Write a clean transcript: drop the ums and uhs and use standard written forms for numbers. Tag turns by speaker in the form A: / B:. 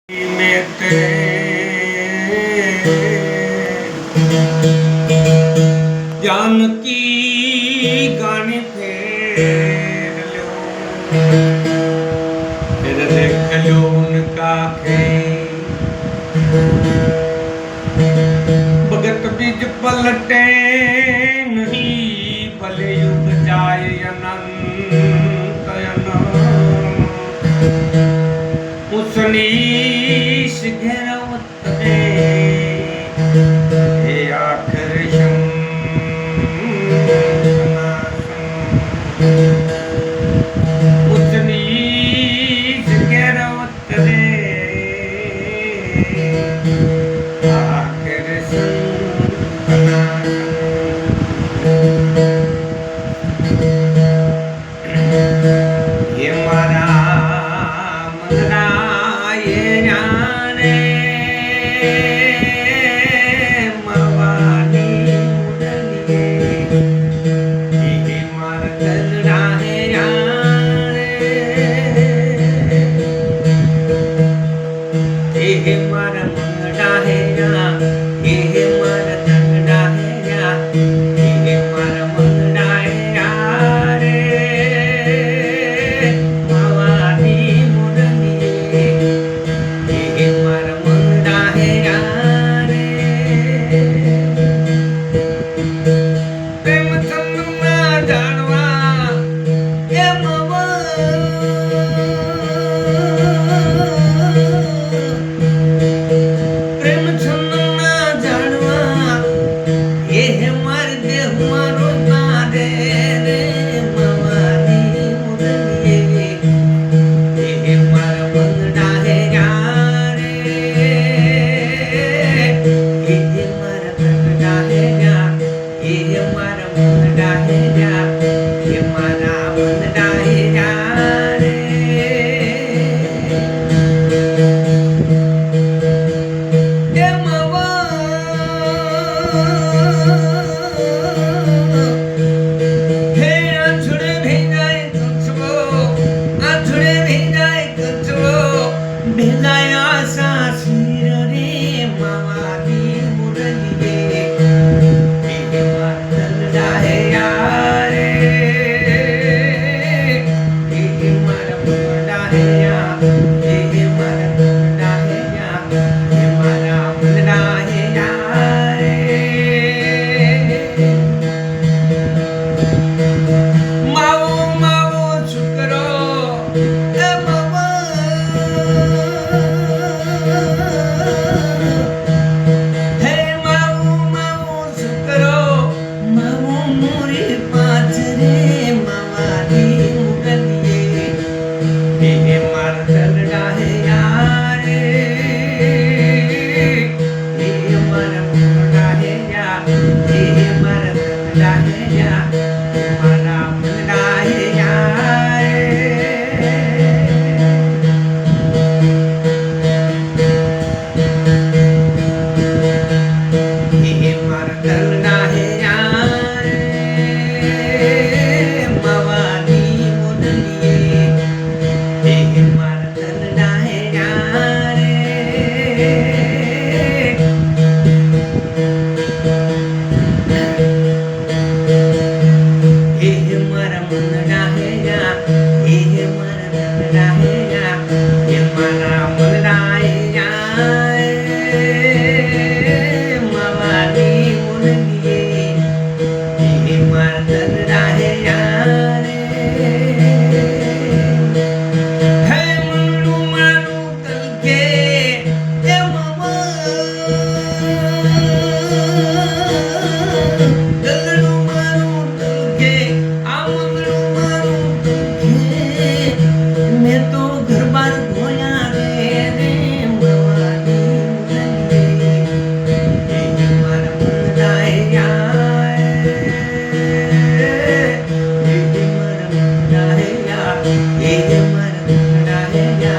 A: में जानकी गाने फेर लो, फिर देख लो उनका भगत बीज पलटे नहीं, भले युग जाए अनंत अनंत। उसनीश घेरवत हे आखिर उसनीश घेरवत आखिर ये मारा मंगना ये जाने मवानी मुरलिए, ये मार गलना है जाने, ये मार मंगना है जा, ये मार गलना है जा, ये मार मंगना है जा रे मवानी मुरलिए, ये मार मंगना है जा रे। प्रेम चंद ना जानवा ये मवा, प्रेम चंद ना जानवा ये मार देह मारो मारे रे मवानी मुरलिए, ये मार मंगना है जा रे, ये मार मंगना है जा, ये मार मंगना है जा, ये मारा मंगना है जा रे। ये मवा हे आछड़े भेजाए तुझको, आछड़े भेजाए तुझको, भेजाया सासीर रे मवानी मुरलिए, ये मार गलना है यार ये मार मंगना है या, ये मार मंगना है या, ये मारा मंगना है यार। मावो मावो शुक्रो ए मावा, हे मावो मावो शुक्रो, मावो मोरे पाँच रे मवानी मुरलिए, ये मार गलना है यार, ये मार मंगना है या, ये मार गलना है या, ये मारा मंगना है यार। ये मार गलना है यार मवानी मुरलिए, ये मार गलना है यार। ये मार मंगना है या, ये मार मंगना है या, ये मारा मंगना है यार मवानी मुरलिए, ये मार गलना है यार। है मंगलू मारू कल के ए मवा, गलू मारू कल के आ मंगलू मारू कल के, मैं तो घर बार घोया रे रे मवानी मुरलिए, ये मार मंगना है यार, ये मार मंगना है या, ये मार मंगना है या।